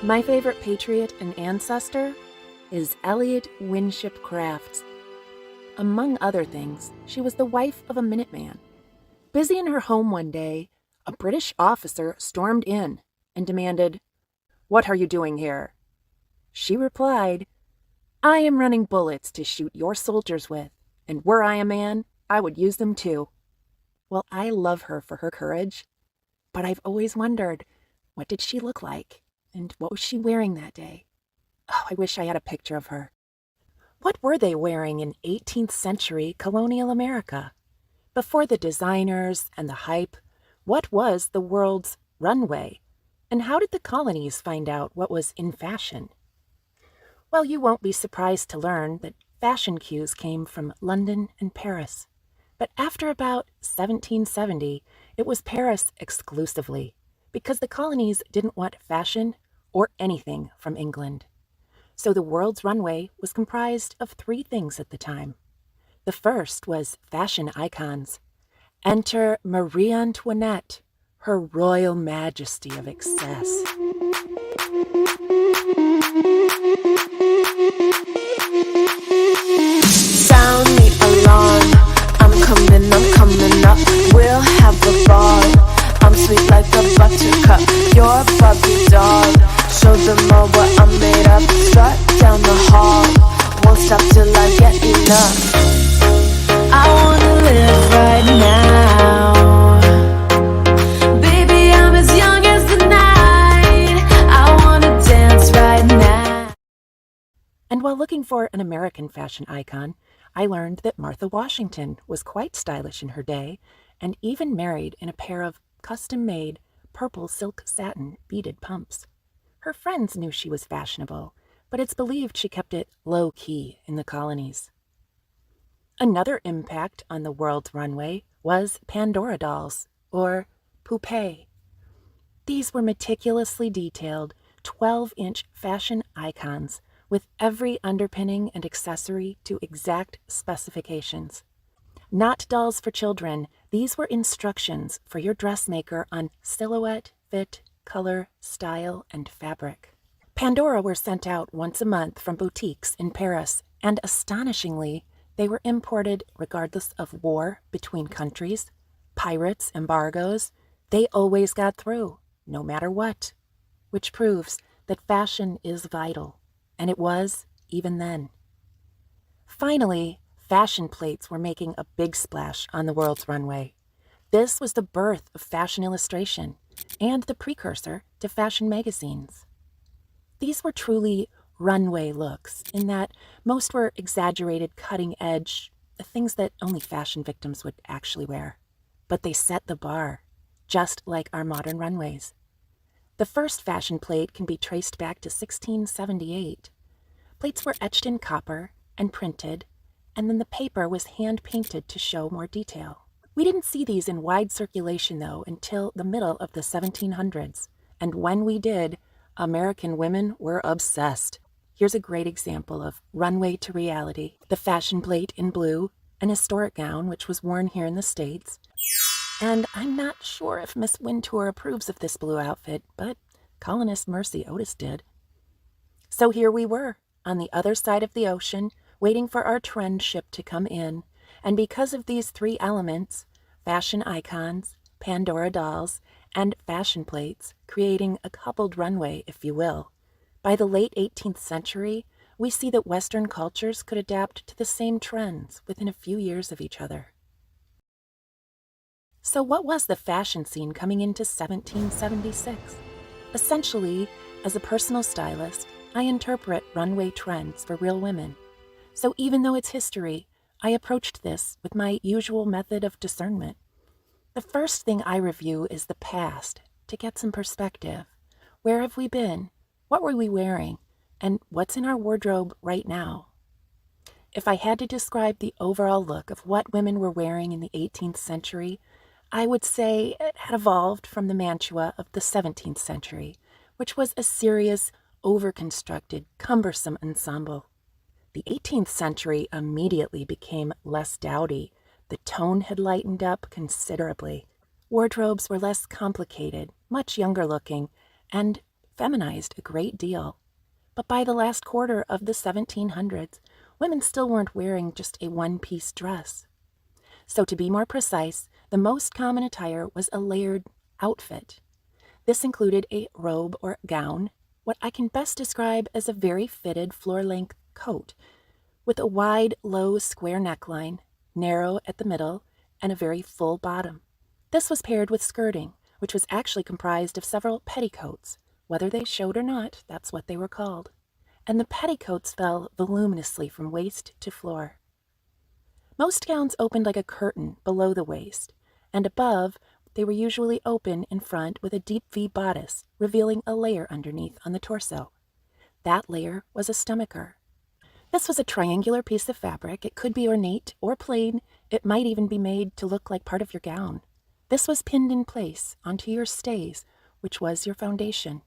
My favorite patriot and ancestor is Elliot Winship Crafts. Among other things, she was the wife of a Minuteman. Busy in her home one day, a British officer stormed in and demanded, "What are you doing here?" She replied, "I am running bullets to shoot your soldiers with, and were I a man, I would use them too." Well, I love her for her courage, but I've always wondered, what did she look like? And what was she wearing that day? Oh, I wish I had a picture of her. What were they wearing in 18th century colonial America? Before the designers and the hype, what was the world's runway? And how did the colonies find out what was in fashion? Well, you won't be surprised to learn that fashion cues came from London and Paris. But after about 1770, it was Paris exclusively, because the colonies didn't want fashion or anything from England. So the world's runway was comprised of three things at the time. The first was fashion icons. Enter Marie Antoinette, her royal majesty of excess. Sound the alarm, I'm coming up, we'll have a ball. I'm sweet like a buttercup, you're a Barbie doll. Show them all what I'm made of, strut down the hall. Won't stop till I get enough. I wanna live right now. Baby, I'm as young as the night. I wanna dance right now. And while looking for an American fashion icon, I learned that Martha Washington was quite stylish in her day and even married in a pair of custom-made purple silk satin beaded pumps. Her friends knew she was fashionable, but it's believed she kept it low-key in the colonies. Another impact on the world's runway was Pandora dolls, or poupées. These were meticulously detailed 12-inch fashion icons with every underpinning and accessory to exact specifications. Not dolls for children, these were instructions for your dressmaker on silhouette, fit, color, style, and fabric. Pandora were sent out once a month from boutiques in Paris, and astonishingly, they were imported regardless of war between countries, pirates, embargoes. They always got through, no matter what, which proves that fashion is vital, and it was even then. Finally, fashion plates were making a big splash on the world's runway. This was the birth of fashion illustration and the precursor to fashion magazines. These were truly runway looks in that most were exaggerated cutting edge, things that only fashion victims would actually wear. But they set the bar, just like our modern runways. The first fashion plate can be traced back to 1678. Plates were etched in copper and printed, and then the paper was hand-painted to show more detail. We didn't see these in wide circulation, though, until the middle of the 1700s, and when we did, American women were obsessed. Here's a great example of runway to reality. The fashion plate in blue, an historic gown which was worn here in the States. And I'm not sure if Miss Wintour approves of this blue outfit, but colonist Mercy Otis did. So here we were, on the other side of the ocean, waiting for our trend ship to come in, and because of these three elements, fashion icons, Pandora dolls, and fashion plates, creating a coupled runway, if you will, by the late 18th century, we see that Western cultures could adapt to the same trends within a few years of each other. So what was the fashion scene coming into 1776? Essentially, as a personal stylist, I interpret runway trends for real women. So even though it's history, I approached this with my usual method of discernment. The first thing I review is the past to get some perspective. Where have we been? What were we wearing? And what's in our wardrobe right now? If I had to describe the overall look of what women were wearing in the 18th century, I would say it had evolved from the mantua of the 17th century, which was a serious, overconstructed, cumbersome ensemble. The 18th century immediately became less dowdy. The tone had lightened up considerably. Wardrobes were less complicated, much younger looking, and feminized a great deal. But by the last quarter of the 1700s, women still weren't wearing just a one-piece dress. So to be more precise, the most common attire was a layered outfit. This included a robe or gown, what I can best describe as a very fitted floor-length coat, with a wide, low, square neckline, narrow at the middle, and a very full bottom. This was paired with skirting, which was actually comprised of several petticoats. Whether they showed or not, that's what they were called. And the petticoats fell voluminously from waist to floor. Most gowns opened like a curtain below the waist, and above, they were usually open in front with a deep V bodice, revealing a layer underneath on the torso. That layer was a stomacher. This was a triangular piece of fabric. It could be ornate or plain. It might even be made to look like part of your gown. This was pinned in place onto your stays, which was your foundation.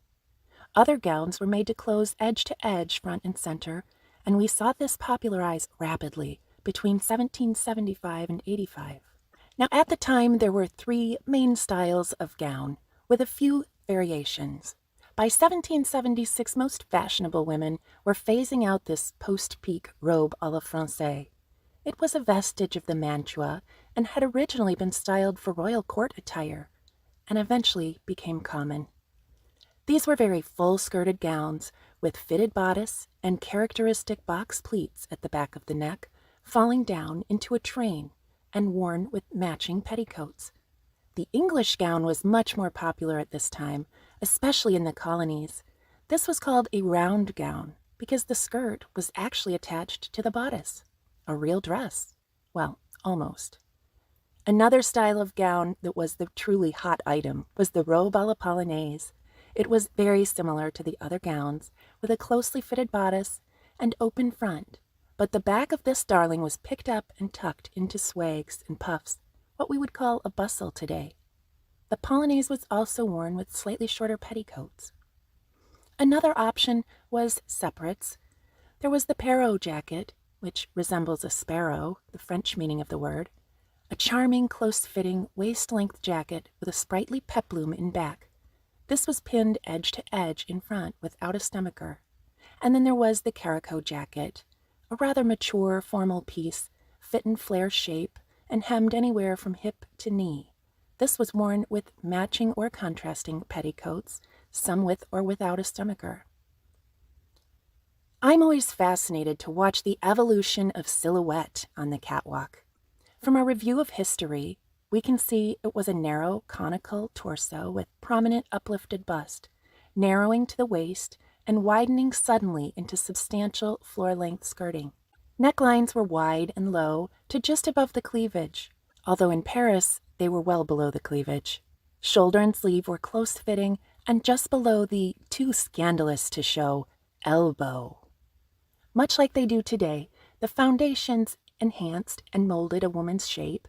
Other gowns were made to close edge to edge, front and center, and we saw this popularize rapidly between 1775 and 85. Now, at the time, there were three main styles of gown, with a few variations. By 1776, most fashionable women were phasing out this post-peak robe à la Française. It was a vestige of the mantua and had originally been styled for royal court attire, and eventually became common. These were very full-skirted gowns with fitted bodice and characteristic box pleats at the back of the neck, falling down into a train and worn with matching petticoats. The English gown was much more popular at this time, especially in the colonies. This was called a round gown because the skirt was actually attached to the bodice. A real dress. Well, almost. Another style of gown that was the truly hot item was the robe à la polonaise. It was very similar to the other gowns, with a closely fitted bodice and open front, but the back of this darling was picked up and tucked into swags and puffs, what we would call a bustle today. The polonaise was also worn with slightly shorter petticoats. Another option was separates. There was the Perot jacket, which resembles a sparrow, the French meaning of the word, a charming, close-fitting, waist-length jacket with a sprightly peplum in back. This was pinned edge to edge in front without a stomacher. And then there was the caraco jacket, a rather mature, formal piece, fit in flare shape and hemmed anywhere from hip to knee. This was worn with matching or contrasting petticoats, some with or without a stomacher. I'm always fascinated to watch the evolution of silhouette on the catwalk. From a review of history, we can see it was a narrow, conical torso with prominent uplifted bust, narrowing to the waist and widening suddenly into substantial floor-length skirting. Necklines were wide and low to just above the cleavage, although in Paris they were well below the cleavage. Shoulder and sleeve were close-fitting and just below the too scandalous to show elbow. Much like they do today, the foundations enhanced and molded a woman's shape.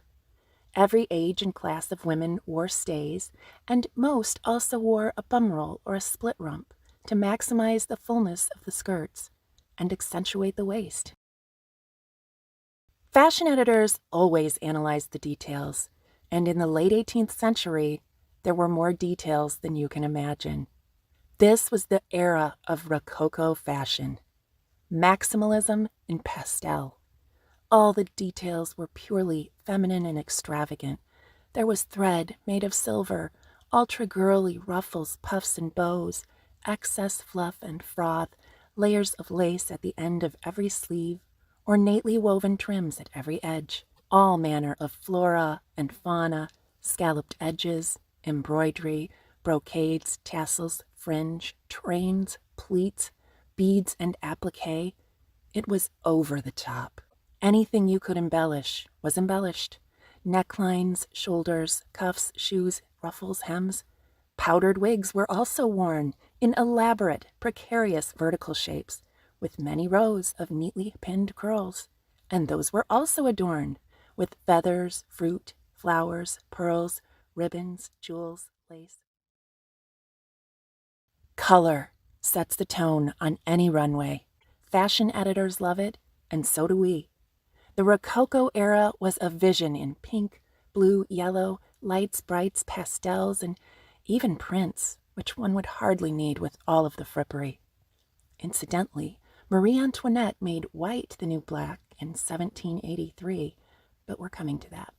Every age and class of women wore stays, and most also wore a bum roll or a split rump to maximize the fullness of the skirts and accentuate the waist. Fashion editors always analyzed the details, and in the late 18th century, there were more details than you can imagine. This was the era of Rococo fashion. Maximalism in pastel. All the details were purely feminine and extravagant. There was thread made of silver, ultra-girly ruffles, puffs, and bows, excess fluff and froth, layers of lace at the end of every sleeve, ornately woven trims at every edge, all manner of flora and fauna, scalloped edges, embroidery, brocades, tassels, fringe, trains, pleats, beads, and applique. It was over the top. Anything you could embellish was embellished. Necklines, shoulders, cuffs, shoes, ruffles, hems. Powdered wigs were also worn in elaborate, precarious vertical shapes, with many rows of neatly pinned curls, and those were also adorned with feathers, fruit, flowers, pearls, ribbons, jewels, lace. Color sets the tone on any runway. Fashion editors love it, and so do we. The Rococo era was a vision in pink, blue, yellow, lights, brights, pastels, and even prints. which one would hardly need with all of the frippery. Incidentally, Marie Antoinette made white the new black in 1783, but we're coming to that.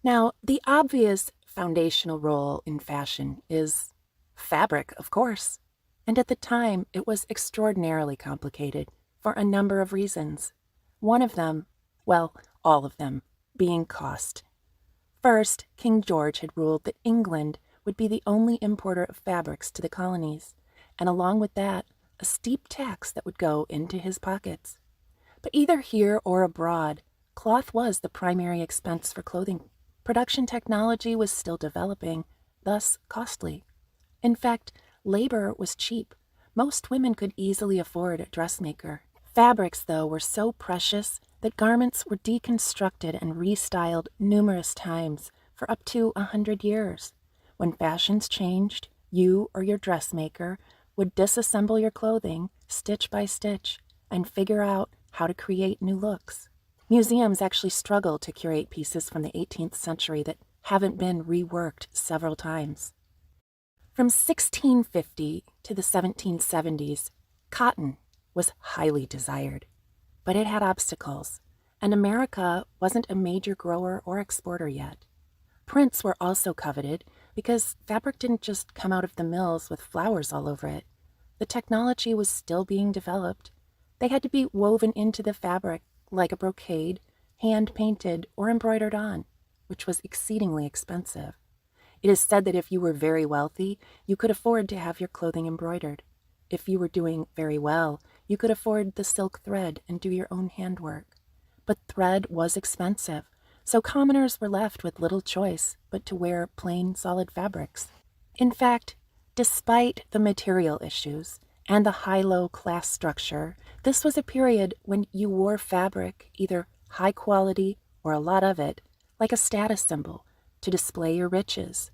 Now, the obvious foundational role in fashion is fabric, of course. And at the time, it was extraordinarily complicated for a number of reasons. One of them, well, all of them, being cost. First, King George had ruled that England would be the only importer of fabrics to the colonies, and along with that, a steep tax that would go into his pockets. But either here or abroad, cloth was the primary expense for clothing. Production technology was still developing, thus costly. In fact, labor was cheap. Most women could easily afford a dressmaker. Fabrics, though, were so precious that garments were deconstructed and restyled numerous times for up to 100 years. When fashions changed, you or your dressmaker would disassemble your clothing stitch by stitch and figure out how to create new looks. Museums actually struggle to curate pieces from the 18th century that haven't been reworked several times. From 1650 to the 1770s, cotton was highly desired, but it had obstacles, and America wasn't a major grower or exporter yet. Prints were also coveted because fabric didn't just come out of the mills with flowers all over it. The technology was still being developed. They had to be woven into the fabric like a brocade, hand-painted or embroidered on, which was exceedingly expensive. It is said that if you were very wealthy, you could afford to have your clothing embroidered. If you were doing very well, you could afford the silk thread and do your own handwork. But thread was expensive, so commoners were left with little choice but to wear plain, solid fabrics. In fact, despite the material issues and the high-low class structure, this was a period when you wore fabric, either high quality or a lot of it, like a status symbol to display your riches.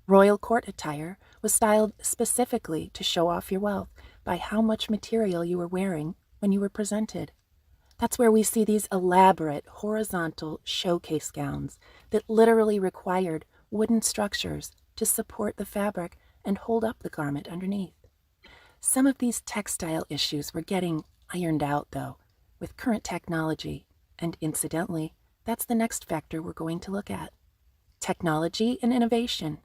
Royal court attire was styled specifically to show off your wealth by how much material you were wearing when you were presented. That's where we see these elaborate horizontal showcase gowns that literally required wooden structures to support the fabric and hold up the garment underneath. Some of these textile issues were getting ironed out, though, with current technology, and incidentally, that's the next factor we're going to look at. Technology and innovation.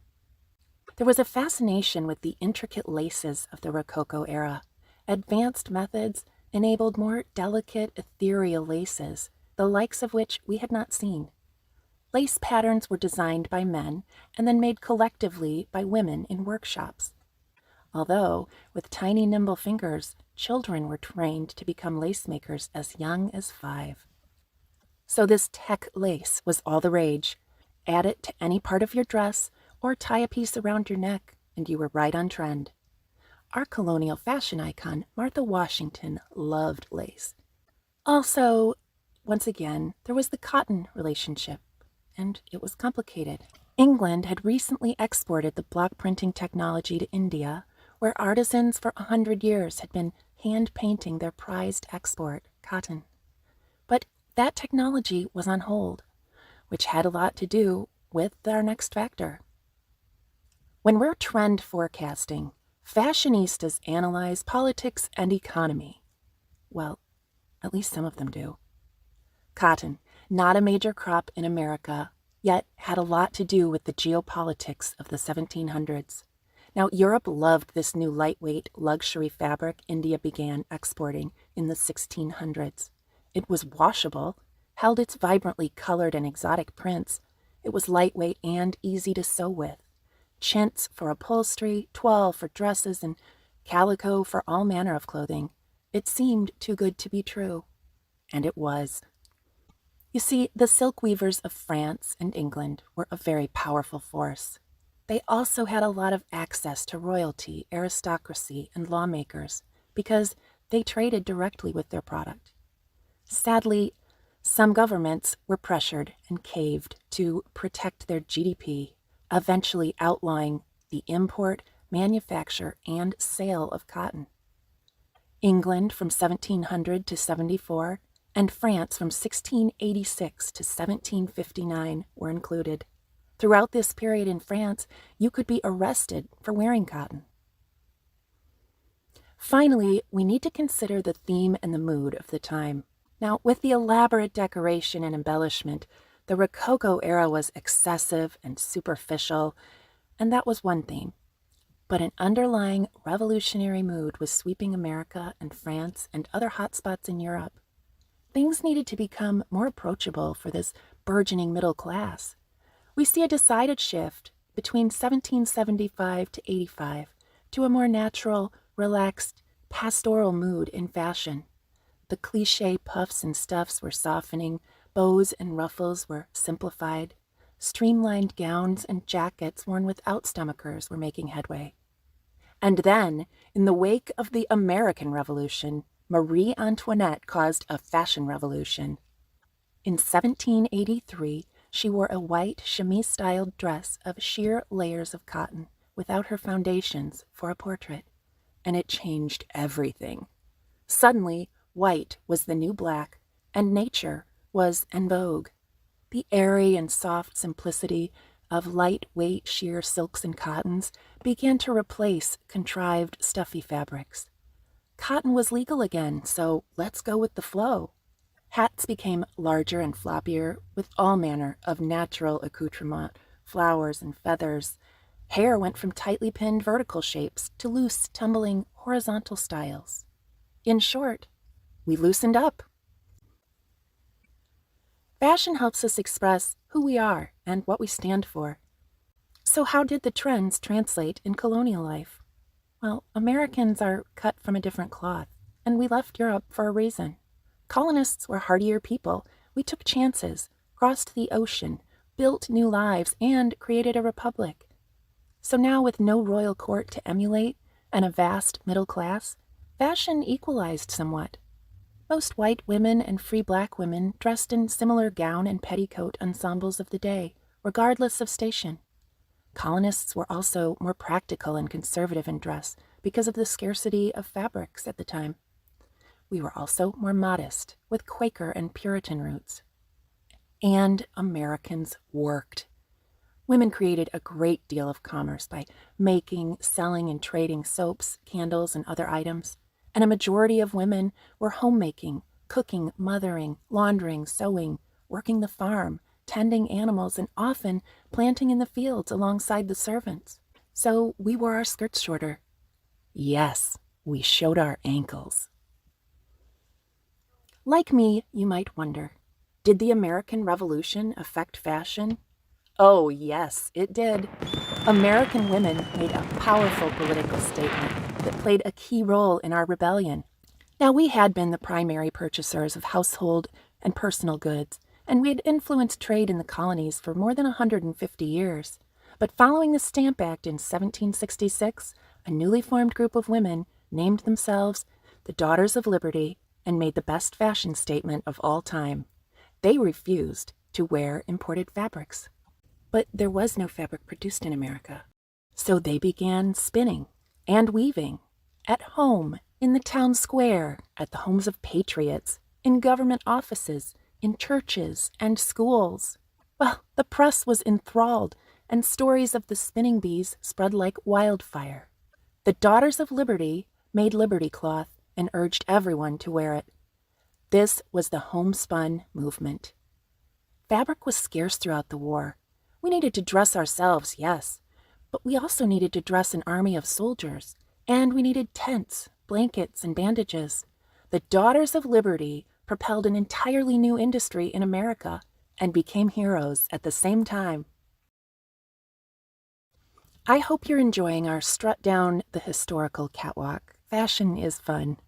There was a fascination with the intricate laces of the Rococo era. Advanced methods enabled more delicate, ethereal laces, the likes of which we had not seen. Lace patterns were designed by men and then made collectively by women in workshops. Although, with tiny, nimble fingers, children were trained to become lace makers as young as 5. So this tech lace was all the rage. Add it to any part of your dress or tie a piece around your neck, and you were right on trend. Our colonial fashion icon, Martha Washington, loved lace. Also, once again, there was the cotton relationship, and it was complicated. England had recently exported the block printing technology to India, where artisans for 100 years had been hand-painting their prized export, cotton. But that technology was on hold, which had a lot to do with our next factor. When we're trend forecasting, fashionistas analyze politics and economy. Well, at least some of them do. Cotton, not a major crop in America, yet had a lot to do with the geopolitics of the 1700s. Now, Europe loved this new lightweight luxury fabric India began exporting in the 1600s. It was washable, held its vibrantly colored and exotic prints. It was lightweight and easy to sew with. Chintz for upholstery, toile for dresses, and calico for all manner of clothing. It seemed too good to be true. And it was. You see, the silk weavers of France and England were a very powerful force. They also had a lot of access to royalty, aristocracy, and lawmakers because they traded directly with their product. Sadly, some governments were pressured and caved to protect their GDP, eventually outlawing the import, manufacture, and sale of cotton. England from 1700 to 74 and France from 1686 to 1759 were included. Throughout this period in France, you could be arrested for wearing cotton. Finally, we need to consider the theme and the mood of the time. Now, with the elaborate decoration and embellishment, the Rococo era was excessive and superficial, and that was one theme. But an underlying revolutionary mood was sweeping America and France and other hotspots in Europe. Things needed to become more approachable for this burgeoning middle class. We see a decided shift between 1775 to 85 to a more natural, relaxed, pastoral mood in fashion. The cliché puffs and stuffs were softening, bows and ruffles were simplified, streamlined gowns and jackets worn without stomachers were making headway. And then, in the wake of the American Revolution, Marie Antoinette caused a fashion revolution. In 1783, she wore a white chemise-styled dress of sheer layers of cotton without her foundations for a portrait, and it changed everything. Suddenly, white was the new black, and nature was en vogue. The airy and soft simplicity of lightweight sheer silks and cottons began to replace contrived, stuffy fabrics. Cotton was legal again, so let's go with the flow. Hats became larger and floppier, with all manner of natural accoutrement, flowers and feathers. Hair went from tightly pinned vertical shapes to loose, tumbling, horizontal styles. In short, we loosened up. Fashion helps us express who we are and what we stand for. So how did the trends translate in colonial life? Well, Americans are cut from a different cloth, and we left Europe for a reason. Colonists were hardier people. We took chances, crossed the ocean, built new lives, and created a republic. So now, with no royal court to emulate and a vast middle class, fashion equalized somewhat. Most white women and free black women dressed in similar gown and petticoat ensembles of the day, regardless of station. Colonists were also more practical and conservative in dress because of the scarcity of fabrics at the time. We were also more modest, with Quaker and Puritan roots. And Americans worked. Women created a great deal of commerce by making, selling, and trading soaps, candles, and other items. And a majority of women were homemaking, cooking, mothering, laundering, sewing, working the farm, tending animals, and often planting in the fields alongside the servants. So we wore our skirts shorter. Yes, we showed our ankles. Like me, you might wonder, did the American Revolution affect fashion? Oh, yes, it did. American women made a powerful political statement that played a key role in our rebellion. Now, we had been the primary purchasers of household and personal goods, and we had influenced trade in the colonies for more than 150 years. But following the Stamp Act in 1766, a newly formed group of women named themselves the Daughters of Liberty and made the best fashion statement of all time. They refused to wear imported fabrics. But there was no fabric produced in America. So they began spinning and weaving at home, in the town square, at the homes of patriots, in government offices, in churches and schools. Well, the press was enthralled, and stories of the spinning bees spread like wildfire. The Daughters of Liberty made Liberty cloth and urged everyone to wear it. This was the homespun movement. Fabric was scarce throughout the war. We needed to dress ourselves, yes, but we also needed to dress an army of soldiers, and we needed tents, blankets, and bandages. The Daughters of Liberty propelled an entirely new industry in America and became heroes at the same time. I hope you're enjoying our strut down the historical catwalk. Fashion is fun,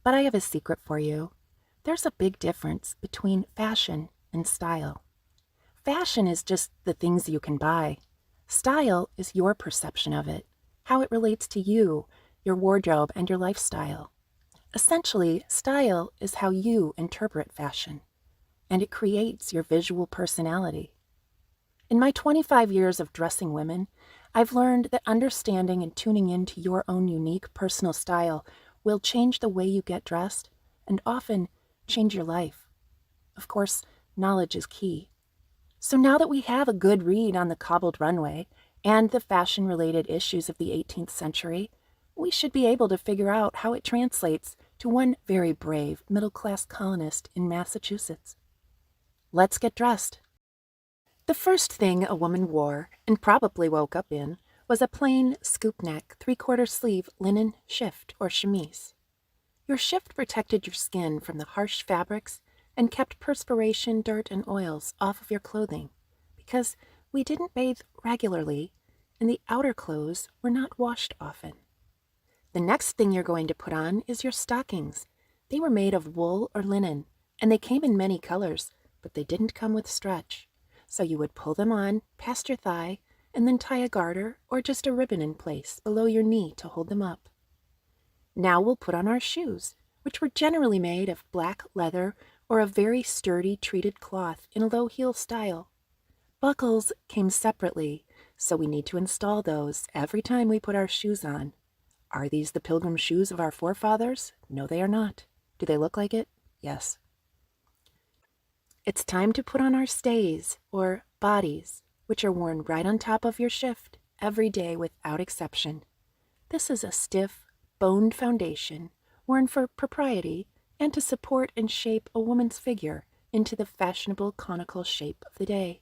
but I have a secret for you. There's a big difference between fashion and style. Fashion is just the things you can buy. Style is your perception of it, how it relates to you, your wardrobe, and your lifestyle. Essentially, style is how you interpret fashion, and it creates your visual personality. In my 25 years of dressing women, I've learned that understanding and tuning into your own unique personal style will change the way you get dressed and often change your life. Of course, knowledge is key. So now that we have a good read on the cobbled runway and the fashion-related issues of the 18th century, we should be able to figure out how it translates to one very brave middle-class colonist in Massachusetts. Let's get dressed. The first thing a woman wore, and probably woke up in, was a plain scoop-neck, three-quarter sleeve linen shift or chemise. Your shift protected your skin from the harsh fabrics and kept perspiration, dirt, and oils off of your clothing, because we didn't bathe regularly and the outer clothes were not washed often. The next thing you're going to put on is your stockings. They were made of wool or linen, and they came in many colors, but they didn't come with stretch. So you would pull them on past your thigh and then tie a garter or just a ribbon in place below your knee to hold them up. Now we'll put on our shoes, which were generally made of black leather or a very sturdy treated cloth in a low heel style. Buckles came separately, so we need to install those every time we put our shoes on. Are these the pilgrim shoes of our forefathers? No, they are not. Do they look like it? Yes. It's time to put on our stays, or bodies, which are worn right on top of your shift every day without exception. This is a stiff, boned foundation worn for propriety and to support and shape a woman's figure into the fashionable conical shape of the day.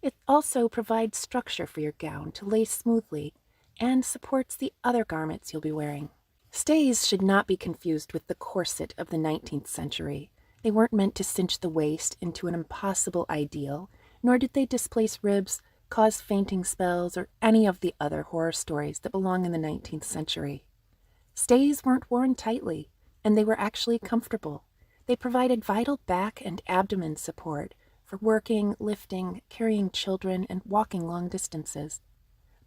It also provides structure for your gown to lay smoothly and supports the other garments you'll be wearing. Stays should not be confused with the corset of the 19th century. They weren't meant to cinch the waist into an impossible ideal, nor did they displace ribs, cause fainting spells, or any of the other horror stories that belong in the 19th century. Stays weren't worn tightly, and they were actually comfortable. They provided vital back and abdomen support for working, lifting, carrying children, and walking long distances.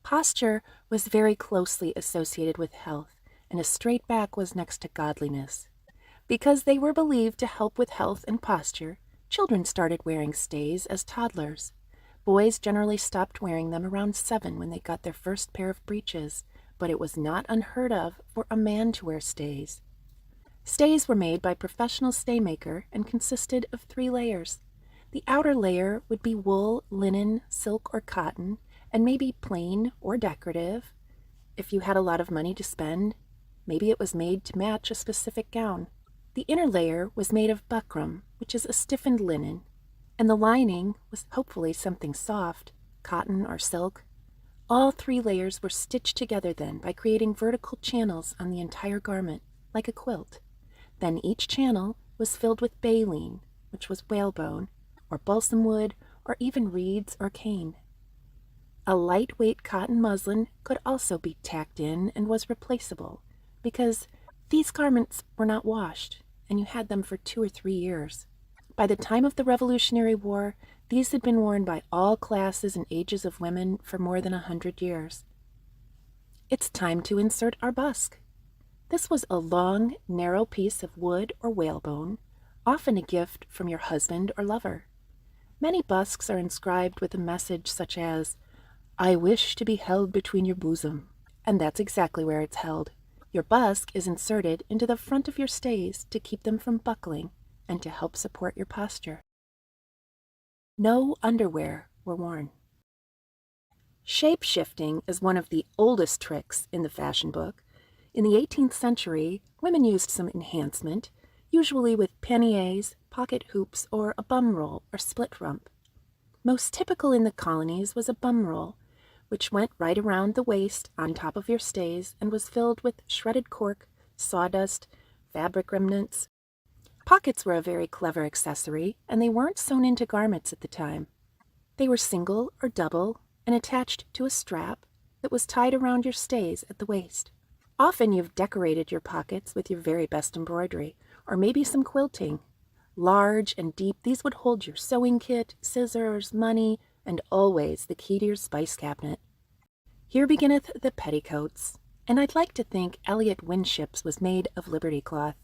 Posture was very closely associated with health, and a straight back was next to godliness. Because they were believed to help with health and posture, children started wearing stays as toddlers. Boys generally stopped wearing them around 7 when they got their first pair of breeches, but it was not unheard of for a man to wear stays. Stays were made by a professional staymaker and consisted of 3 layers. The outer layer would be wool, linen, silk, or cotton, and maybe plain or decorative. If you had a lot of money to spend, maybe it was made to match a specific gown. The inner layer was made of buckram, which is a stiffened linen, and the lining was hopefully something soft, cotton or silk. All 3 layers were stitched together then by creating vertical channels on the entire garment, like a quilt. Then each channel was filled with baleen, which was whalebone, or balsam wood, or even reeds or cane. A lightweight cotton muslin could also be tacked in and was replaceable, because these garments were not washed, and you had them for 2 or 3 years. By the time of the Revolutionary War, these had been worn by all classes and ages of women for more than 100 years. It's time to insert our busk. This was a long, narrow piece of wood or whalebone, often a gift from your husband or lover. Many busks are inscribed with a message such as, "I wish to be held between your bosom," and that's exactly where it's held. Your busk is inserted into the front of your stays to keep them from buckling and to help support your posture. No underwear were worn. Shape-shifting is one of the oldest tricks in the fashion book. In the 18th century, women used some enhancement, usually with panniers, pocket hoops, or a bum roll or split rump. Most typical in the colonies was a bum roll, which went right around the waist on top of your stays and was filled with shredded cork, sawdust, fabric remnants. Pockets were a very clever accessory, and they weren't sewn into garments at the time. They were single or double and attached to a strap that was tied around your stays at the waist. Often you've decorated your pockets with your very best embroidery, or maybe some quilting. Large and deep, these would hold your sewing kit, scissors, money, and always the key to your spice cabinet. Here beginneth the petticoats, and I'd like to think Elliot Winship's was made of Liberty cloth.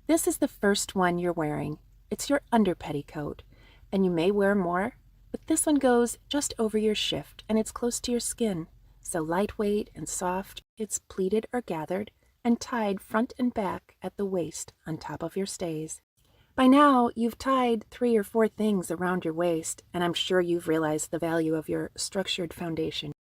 This is the first one you're wearing. It's your under petticoat, and you may wear more, but this one goes just over your shift, and it's close to your skin, so lightweight and soft. It's pleated or gathered and tied front and back at the waist on top of your stays. By now, you've tied 3 or 4 things around your waist, and I'm sure you've realized the value of your structured foundation.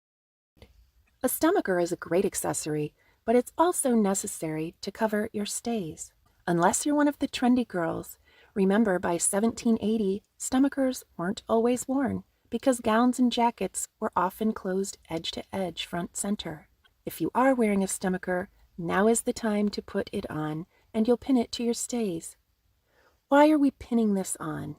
A stomacher is a great accessory, but it's also necessary to cover your stays. Unless you're one of the trendy girls, remember by 1780, stomachers weren't always worn because gowns and jackets were often closed edge to edge front center. If you are wearing a stomacher, now is the time to put it on, and you'll pin it to your stays. Why are we pinning this on?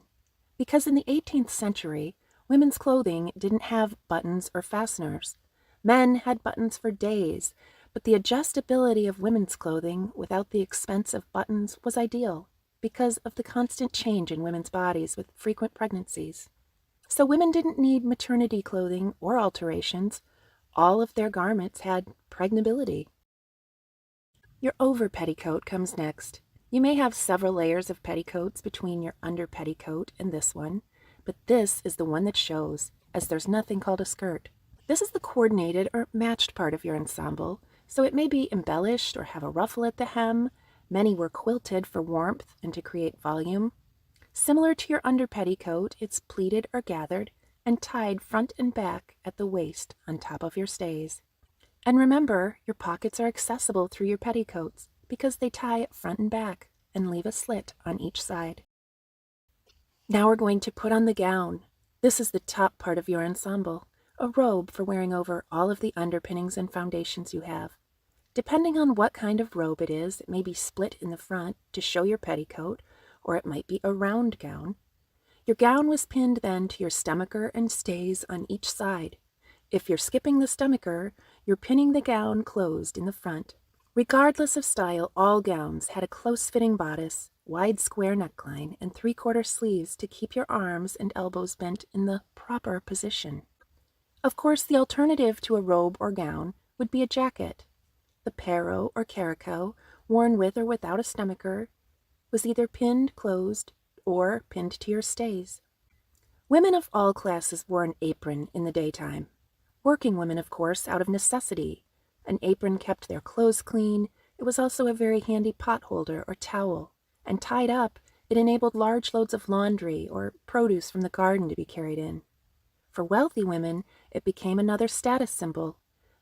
Because in the 18th century, women's clothing didn't have buttons or fasteners. Men had buttons for days, but the adjustability of women's clothing without the expense of buttons was ideal because of the constant change in women's bodies with frequent pregnancies. So women didn't need maternity clothing or alterations. All of their garments had pregnability. Your over petticoat comes next. You may have several layers of petticoats between your under petticoat and this one, but this is the one that shows, as there's nothing called a skirt. This is the coordinated or matched part of your ensemble, so it may be embellished or have a ruffle at the hem. Many were quilted for warmth and to create volume. Similar to your under petticoat, it's pleated or gathered and tied front and back at the waist on top of your stays. And remember, your pockets are accessible through your petticoats because they tie front and back and leave a slit on each side. Now we're going to put on the gown. This is the top part of your ensemble, a robe for wearing over all of the underpinnings and foundations you have. Depending on what kind of robe it is, it may be split in the front to show your petticoat, or it might be a round gown. Your gown was pinned then to your stomacher and stays on each side. If you're skipping the stomacher, you're pinning the gown closed in the front. Regardless of style, all gowns had a close-fitting bodice, wide square neckline, and 3/4 sleeves to keep your arms and elbows bent in the proper position. Of course, the alternative to a robe or gown would be a jacket. The pero or caraco, worn with or without a stomacher, was either pinned closed or pinned to your stays. Women of all classes wore an apron in the daytime. Working women, of course, out of necessity. An apron kept their clothes clean. It was also a very handy pot holder or towel, and tied up, it enabled large loads of laundry or produce from the garden to be carried in. For wealthy women, it became another status symbol,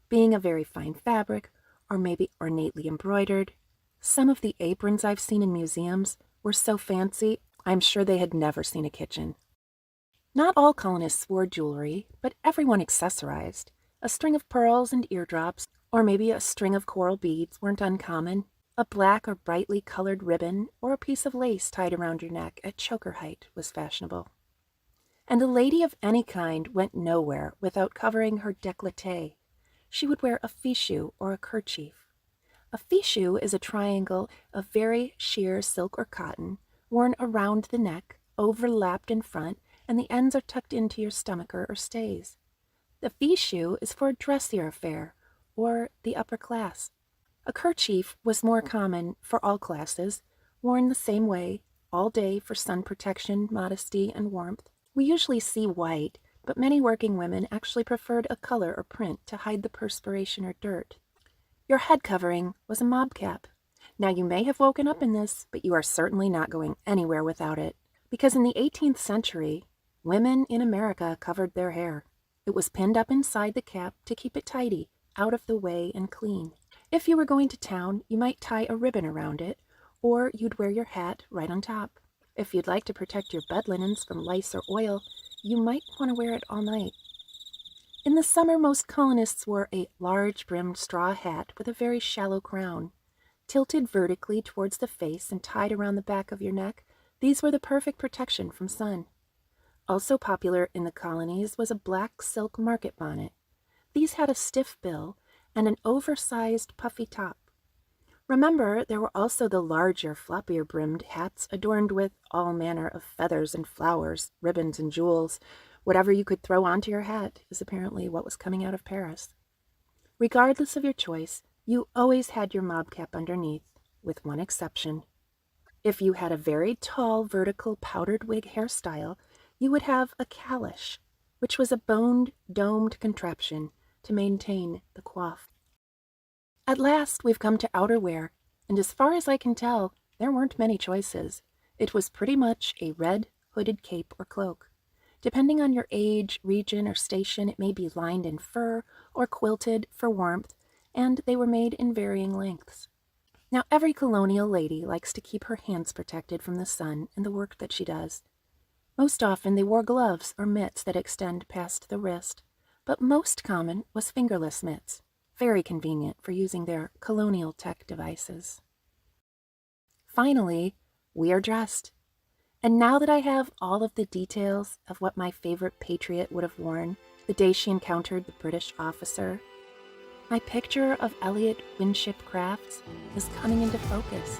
being a very fine fabric or maybe ornately embroidered. Some of the aprons I've seen in museums were so fancy, I'm sure they had never seen a kitchen. Not all colonists wore jewelry, but everyone accessorized. A string of pearls and eardrops, or maybe a string of coral beads, weren't uncommon. A black or brightly colored ribbon or a piece of lace tied around your neck at choker height was fashionable. And a lady of any kind went nowhere without covering her décolleté. She would wear a fichu or a kerchief. A fichu is a triangle of very sheer silk or cotton, worn around the neck, overlapped in front, and the ends are tucked into your stomacher or stays. The fichu is for a dressier affair, or the upper class. A kerchief was more common for all classes, worn the same way, all day for sun protection, modesty, and warmth. We usually see white, but many working women actually preferred a color or print to hide the perspiration or dirt. Your head covering was a mob cap. Now you may have woken up in this, but you are certainly not going anywhere without it, because in the 18th century, women in America covered their hair. It was pinned up inside the cap to keep it tidy, out of the way, and clean. If you were going to town, you might tie a ribbon around it, or you'd wear your hat right on top. If you'd like to protect your bed linens from lice or oil, you might want to wear it all night. In the summer, most colonists wore a large-brimmed straw hat with a very shallow crown. Tilted vertically towards the face and tied around the back of your neck, these were the perfect protection from sun. Also popular in the colonies was a black silk market bonnet. These had a stiff bill and an oversized puffy top. Remember, there were also the larger, floppier-brimmed hats adorned with all manner of feathers and flowers, ribbons and jewels. Whatever you could throw onto your hat is apparently what was coming out of Paris. Regardless of your choice, you always had your mob cap underneath, with one exception. If you had a very tall, vertical, powdered wig hairstyle, you would have a calash, which was a boned, domed contraption to maintain the coif. At last, we've come to outerwear, and as far as I can tell, there weren't many choices. It was pretty much a red hooded cape or cloak. Depending on your age, region, or station, it may be lined in fur or quilted for warmth, and they were made in varying lengths. Now, every colonial lady likes to keep her hands protected from the sun in the work that she does. Most often, they wore gloves or mitts that extend past the wrist, but most common was fingerless mitts, very convenient for using their colonial tech devices. Finally, we are dressed. And now that I have all of the details of what my favorite patriot would have worn the day she encountered the British officer, my picture of Elliot Winship Crafts is coming into focus.